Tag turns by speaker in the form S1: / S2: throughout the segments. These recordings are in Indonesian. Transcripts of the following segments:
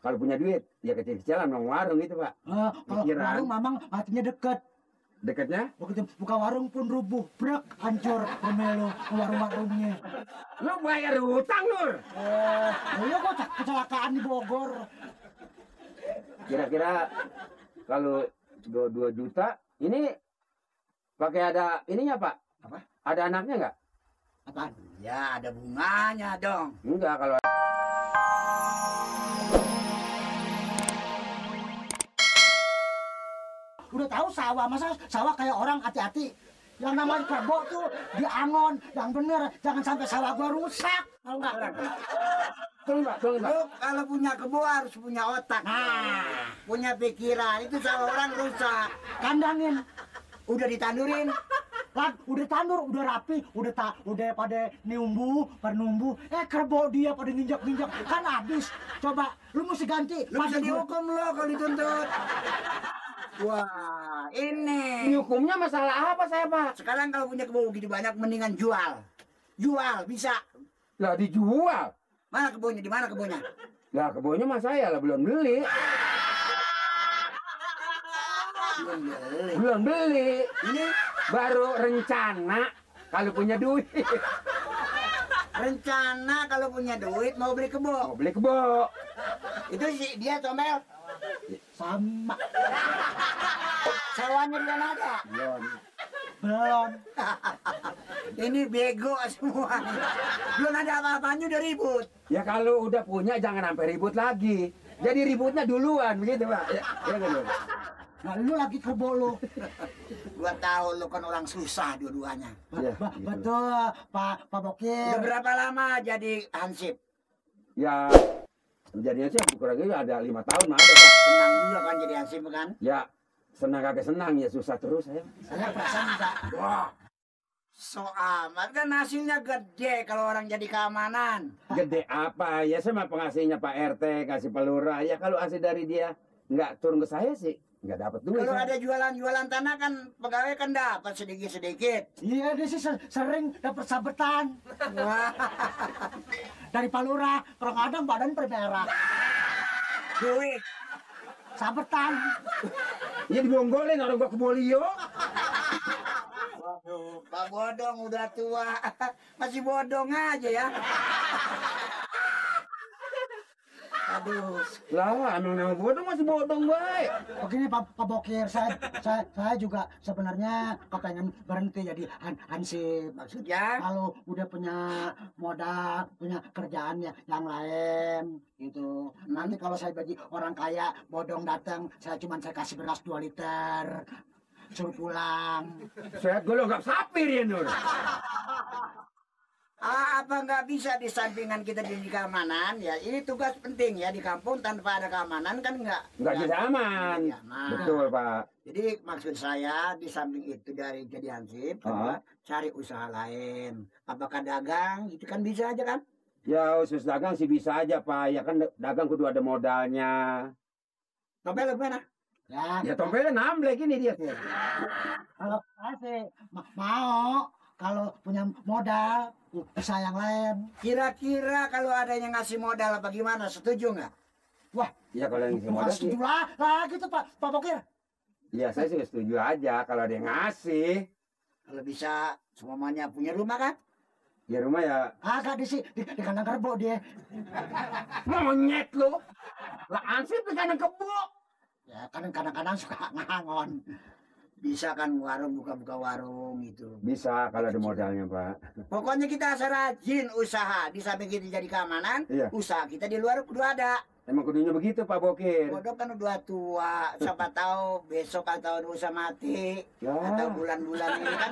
S1: Kalau punya duit, ya kecil-kecilan mau warung gitu, Pak.
S2: Kalau warung Mamang hatinya deket.
S1: Dekatnya?
S2: Begitu buka warung pun rubuh, brek, hancur pemilu warung-warungnya.
S1: Lu bayar hutang, Nur.
S2: Iya kok kecelakaan di Bogor.
S1: Kira-kira kalau 2 juta, ini pakai ada ininya, Pak?
S3: Apa?
S1: Ada anaknya nggak?
S2: Apaan?
S3: Ya ada bunganya dong.
S1: Enggak, kalau
S2: Udah tahu sawah, masa sawah kayak orang, hati-hati. Yang namanya kebo tuh diangon, yang bener, jangan sampai sawah gua rusak. Tahu nggak?
S1: tunggu, Pak.
S3: Lu kalau punya kebo harus punya otak.
S2: Nah,
S3: Punya pikiran. Itu sawah orang rusak.
S2: kandangin.
S3: Udah ditandurin.
S2: Lah, udah tandur, udah rapi, udah pada numbu, kerbau dia pada nginjak-nginjak, kan habis. Coba, lu mesti ganti.
S3: Lu bisa dihukum lo kalau dituntut. Wah, ini.
S1: Hukumnya masalah apa saya, Pak?
S3: Sekarang kalau punya kebo begitu banyak, mendingan jual. Jual, bisa.
S1: Lah dijual.
S3: Mana kebonya? Di mana kebonya?
S1: Lah kebunnya mah saya lah belum beli.
S3: Belum beli.
S1: Belum beli.
S3: Ini
S1: Baru rencana kalau punya duit.
S3: rencana kalau punya duit mau beli kebo.
S1: Mau beli kebo.
S3: Itu sih dia comel.
S2: Sama.
S3: Sewanya belum ada.
S2: Belum.
S3: Ini bego semua. Belum ada apa-apanya udah ribut.
S1: Ya kalau udah punya jangan sampai ribut lagi. Jadi ributnya duluan begitu, Pak. Ya kan, Nur?
S2: Nah, lu lagi kerbau lu.
S3: Gua tahu lu kan orang susah dua-duanya.
S1: Ya, gitu.
S2: Betul, Pak Bokir.
S3: Udah berapa lama jadi hansip?
S1: Ya jadinya sih kurang lebih ada 5 tahun mah ada, Pak.
S3: Senang juga kan jadi hansip kan?
S1: Ya senang kagak senang ya susah terus saya.
S2: Saya perasaan juga.
S3: Wah, so amat kan hasilnya gede kalau orang jadi keamanan.
S1: Gede apa ya, saya mah pengasihnya Pak RT kasih Pak Lurah. Ya kalau hasil dari dia nggak turun ke saya sih nggak dapat duit.
S3: Kalau
S1: saya.
S3: ada jualan-jualan tanah kan pegawai kan dapat sedikit-sedikit.
S2: Iya, dia sih sering dapat sabetan
S3: Wah,
S2: dari Pak Lurah. Kadang-kadang badan bermerah.
S3: duit.
S2: Sabetan.
S1: Ya dibonggolin orang gua ke Bolio.
S3: Waduh, Pak Bodong udah tua. Masih bodong aja ya. Aduh,
S1: Lah emang nama bodong masih bodong baik.
S2: Begini Pak Bokir, saya juga sebenarnya kepengen berhenti jadi hansip.
S3: maksudnya
S2: Kalau udah punya modal, punya kerjaan yang lain gitu. Nanti kalau saya bagi orang kaya, bodong datang, saya kasih beras 2 liter. Suruh pulang.
S1: Saya dulu nggak sapir ya, Nur.
S3: apa nggak bisa di sampingan kita di keamanan ya? Ini tugas penting ya di kampung, tanpa ada keamanan kan
S1: Nggak bisa aman.
S3: Iya, aman.
S1: Betul, Pak.
S3: Jadi maksud saya di samping itu dari jadi hansip, kedua, cari usaha lain. Apakah dagang? Itu kan bisa aja kan?
S1: Ya usus dagang sih bisa aja, Pak. Ya kan dagang kudu ada modalnya.
S3: Topel mana?
S1: Ya tompelnya namblek ini dia.
S2: Kalau saya sih mau kalau punya modal usaha yang lain.
S3: Kira-kira kalau ada yang ngasih modal apa gimana? Setuju nggak?
S2: Wah,
S1: Ya kalau yang ngisi modal sih.
S2: setuju lah gitu Pak Bokir.
S1: Ya saya sih setuju aja kalau ada yang ngasih.
S3: Kalau bisa semuanya punya rumah kan?
S1: Ya rumah ya
S2: Agak di kandang kerbau dia.
S1: monyet lu. Lah ansip di kandang kebo.
S2: Ya kadang-kadang suka ngangon.
S3: Bisa kan warung, buka-buka warung gitu.
S1: Bisa kalau ada modalnya, Pak.
S3: Pokoknya kita asal rajin usaha. Di samping kita jadi keamanan,
S1: Iya.
S3: usaha kita di luar kudu ada.
S1: Emang kudunya begitu, Pak Bokir.
S3: Bodoh kan udah tua, siapa tahu besok atau lusa mati,
S1: Ya.
S3: atau bulan-bulan ini kan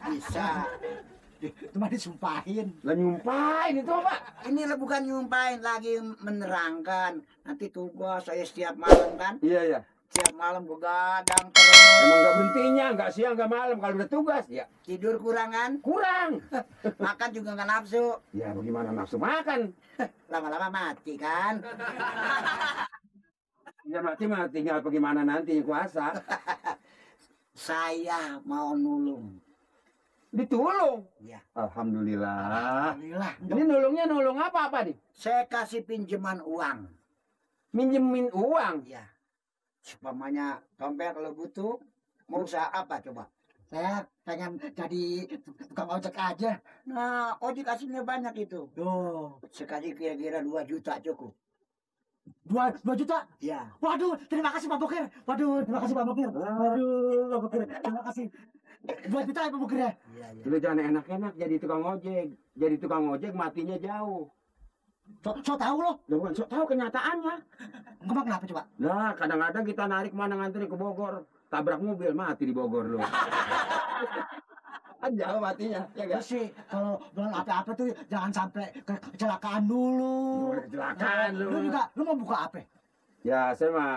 S3: bisa.
S2: Itu mah disumpahin.
S1: Lah nyumpahin itu, Pak.
S3: Ini lah bukan nyumpain, lagi menerangkan. Nanti tugas saya setiap malam kan,
S1: Iya, iya.
S3: setiap malam begadang terus.
S1: Emang nggak berhentinya, nggak siang, nggak malam. Kalau udah tugas, ya
S3: Tidur kurang kan,
S1: kurang.
S3: makan juga nggak nafsu.
S1: Ya bagaimana nafsu makan?
S3: Lama-lama mati kan.
S1: Ya mati mah tinggal bagaimana nanti yang kuasa.
S3: Saya mau nulung.
S1: Ditulung.
S3: Ya.
S1: Alhamdulillah.
S2: Alhamdulillah.
S1: Ini nulungnya nulung apa nih?
S3: Saya kasih pinjaman uang.
S1: minjemin uang.
S3: Iya. Umpamanya Tompel kalau butuh mau usaha apa coba?
S2: Saya pengen jadi tukang ojek aja.
S3: Nah, ojek aslinya banyak itu.
S2: Tuh,
S3: Sekali kira-kira 2 juta cukup.
S2: 2 juta.
S3: Ya.
S2: Waduh, terima kasih Pak Bokir. Waduh, terima kasih Pak Bokir. Waduh, Pak Bokir, terima kasih. 2 juta ya Pak Bokir ya?
S3: Iya, iya.
S1: Lu jangan enak-enak jadi tukang ojek. Jadi tukang ojek matinya jauh.
S2: So tahu loh.
S1: Lu bukan sok tahu kenyataannya.
S2: Emang kenapa coba?
S1: Nah, kadang-kadang kita narik mana ngantri ke Bogor. Tabrak mobil, mati di Bogor lu. Kan jauh matinya, ya
S2: Ya
S1: gak?
S2: sih, kalau bilang apa-apa tuh jangan sampai kecelakaan dulu.
S1: Kecelakaan lu.
S2: Lu mau buka apa?
S1: Ya, saya mah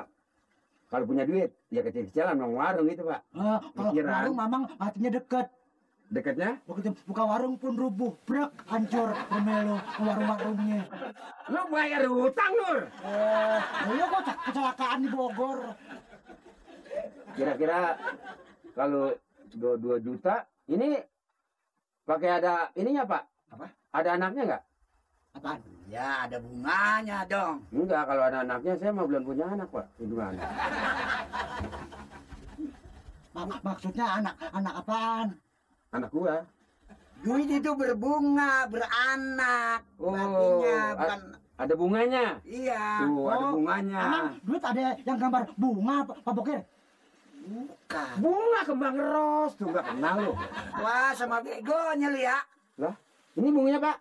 S1: kalau punya duit, ya kecil-kecilan mau warung itu, Pak.
S2: Kalau
S1: Pikiran.
S2: warung mamang hatinya deket.
S1: Dekatnya?
S2: Begitu buka warung pun rubuh, brek, hancur, pemilu, warung-warungnya.
S1: Lu bayar hutang, Nur.
S2: Iya kok kecelakaan di Bogor.
S1: Kira-kira kalau 2 juta, ini pakai ada ininya, Pak?
S3: Apa?
S1: Ada anaknya nggak?
S2: Apaan?
S3: Ya, ada bunganya dong.
S1: Enggak, kalau ada anaknya saya mah belum punya anak, Pak. Gimana?
S2: Maksudnya anak apaan?
S1: Anak gua.
S3: Duit itu berbunga, beranak.
S1: Oh,
S3: Artinya bukan.
S1: ada bunganya.
S3: Iya.
S1: Tuh, ada bunganya.
S2: Emang duit ada yang gambar bunga, Pak Bokir?
S3: Bukan.
S1: Bunga kembang ros, tuh nggak kenal lo.
S3: Wah, sama begonya lu ya.
S1: Lah, ini bunganya, Pak.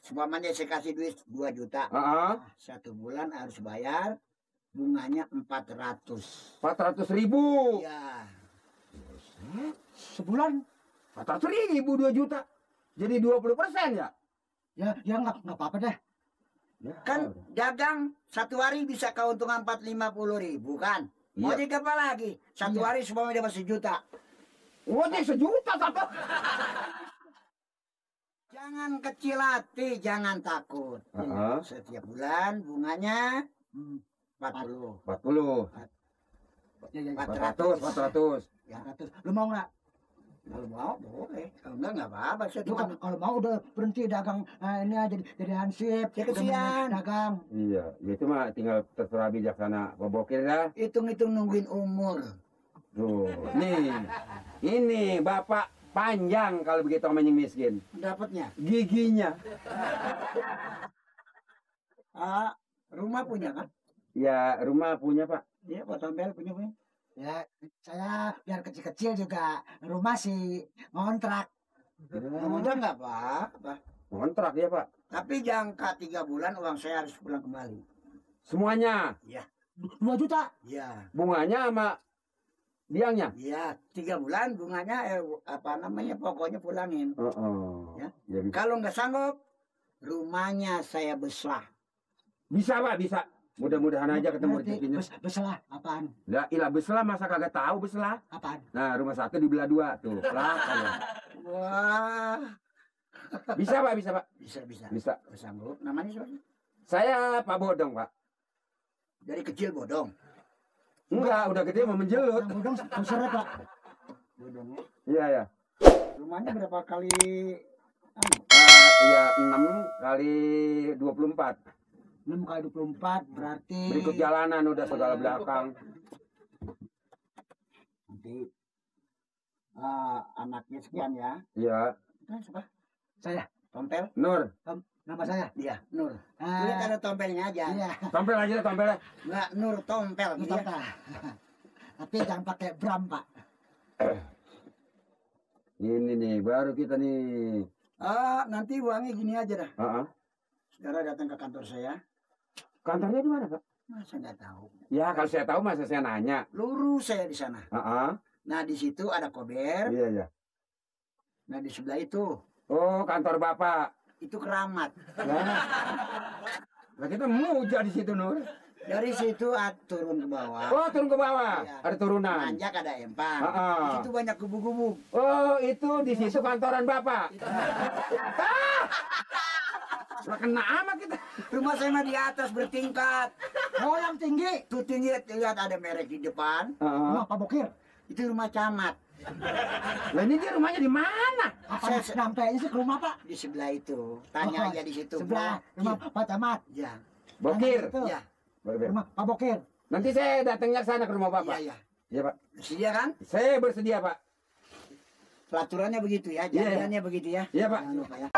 S3: Seumpamanya saya kasih duit 2 juta.
S1: Heeh.
S3: 1 bulan harus bayar bunganya 400.
S1: 400.000.
S3: Iya.
S2: Sebulan?
S1: 400.000 2 juta. Jadi 20% ya?
S2: Ya nggak apa-apa deh.
S1: Ya,
S3: Kan dagang 1 hari bisa keuntungan 450.000 kan? Mau
S1: Iya.
S3: apa lagi? 1
S2: Iya.
S3: hari semuanya dapat 1 juta.
S1: Ngojek 1 juta, Tata.
S3: Jangan kecil hati, jangan takut.
S1: Heeh.
S3: Setiap bulan bunganya 40.
S1: 40.
S2: Ya,
S1: 400, 400.
S3: Ya,
S2: 400. Lu mau nggak?
S3: kalau mau boleh. Kalau enggak apa-apa. Saya
S2: Lu
S3: cuma
S2: kalau mau udah berhenti dagang ini aja jadi hansip.
S3: Ya,
S2: Udah
S3: kesian.
S2: dagang.
S1: Iya, ya itu mah tinggal terserah bijaksana Pak Bokir dah.
S3: hitung-hitung nungguin umur.
S1: Tuh, nih. Ini Bapak panjang kalau begitu sama yang miskin.
S3: Dapatnya.
S1: Giginya.
S3: Rumah punya kan?
S1: Ya, rumah punya, Pak.
S3: Iya, Pak Tompel punya.
S2: Ya, saya biar kecil-kecil juga rumah sih ngontrak.
S3: Udah nggak apa-apa.
S1: Kontrak ya, Pak.
S3: Tapi jangka 3 bulan uang saya harus pulang kembali.
S1: Semuanya.
S2: 2 juta.
S3: Iya.
S1: Bunganya sama biangnya.
S3: Iya, 3 bulan bunganya pokoknya pulangin.
S1: Ya.
S3: Ya. Kalau nggak sanggup, rumahnya saya belah.
S1: Bisa, Pak, bisa. Mudah-mudahan aja ketemu
S2: Ngerti?
S1: rezekinya.
S2: Besalah apaan?
S1: Lah, ilah beslah masa kagak tahu beslah.
S2: Apaan?
S1: Nah, rumah satu dibelah 2 tuh. Lah, kagak.
S3: Wah,
S1: Bisa, Pak, bisa, Pak.
S3: bisa.
S1: Bisa.
S3: Sanggup. Namanya siapa?
S1: Saya Pak Bodong, Pak.
S3: Dari kecil bodong.
S1: Enggak, udah gede mau menjelut.
S2: Yang bodong terserah Pak.
S3: Bodong ya.
S1: Iya, ya.
S3: Rumahnya berapa kali?
S1: Iya, 6 kali 24.
S2: 6 kali 24 berarti
S1: Berikut jalanan udah segala belakang.
S3: Nanti anaknya sekian ya.
S1: Iya.
S3: Siapa?
S2: saya.
S3: Tompel?
S1: Nur,
S2: Nama saya.
S3: Iya, Nur.
S2: Eh,
S3: Lihat ada tompelnya aja.
S2: Iya.
S1: tampil aja, tampil.
S3: Nggak Nur Tompel.
S2: Itu
S3: Iya.
S2: Pak. Tapi jangan pakai Bram Pak.
S1: Ini nih, baru kita nih.
S3: Nanti uangnya gini aja dah.
S1: Heeh.
S3: Saudara datang ke kantor saya.
S1: Kantornya di mana, Pak?
S3: Masa nggak tahu.
S1: Ya, kalau saya tahu masa saya nanya.
S3: Lurus saya di sana.
S1: Heeh.
S3: Nah, di situ ada kober.
S1: Iya, iya.
S3: Nah, di sebelah itu
S1: Oh, kantor Bapak.
S3: itu keramat.
S1: Lah kita muja di situ, Nur.
S3: Dari situ turun ke bawah.
S1: Oh, turun ke bawah.
S3: Iya.
S1: Ada turunan.
S3: Nanjak ada empang.
S1: Heeh.
S3: Di situ banyak gubuk-gubuk.
S1: Oh, itu di situ kantoran Bapak. Lah kena amat kita.
S3: Rumah saya mah di atas bertingkat.
S2: Oh, yang tinggi.
S3: Tuh tinggi lihat ada merek di depan.
S1: Heeh.
S2: Rumah Pak Bokir.
S3: Itu rumah camat.
S1: Lah ini dia rumahnya di mana?
S2: Apa
S3: Saya-
S2: nyampainya sih ke rumah Pak?
S3: Di sebelah itu. Tanya
S2: Oh,
S3: aja di situ.
S2: Sebelah rumah Pak Camat.
S3: Ya.
S1: Bokir.
S2: Itu.
S3: Ya.
S2: Rumah Pak Bokir.
S1: Nanti saya datangnya ke sana ke rumah Bapak.
S3: Iya, iya.
S1: Iya, Pak.
S3: Sedia kan?
S1: Saya bersedia, Pak.
S3: Pelaturannya begitu ya,
S1: Iya, iya.
S3: jadiannya begitu ya.
S1: Iya, Pak.
S3: Jangan lupa ya.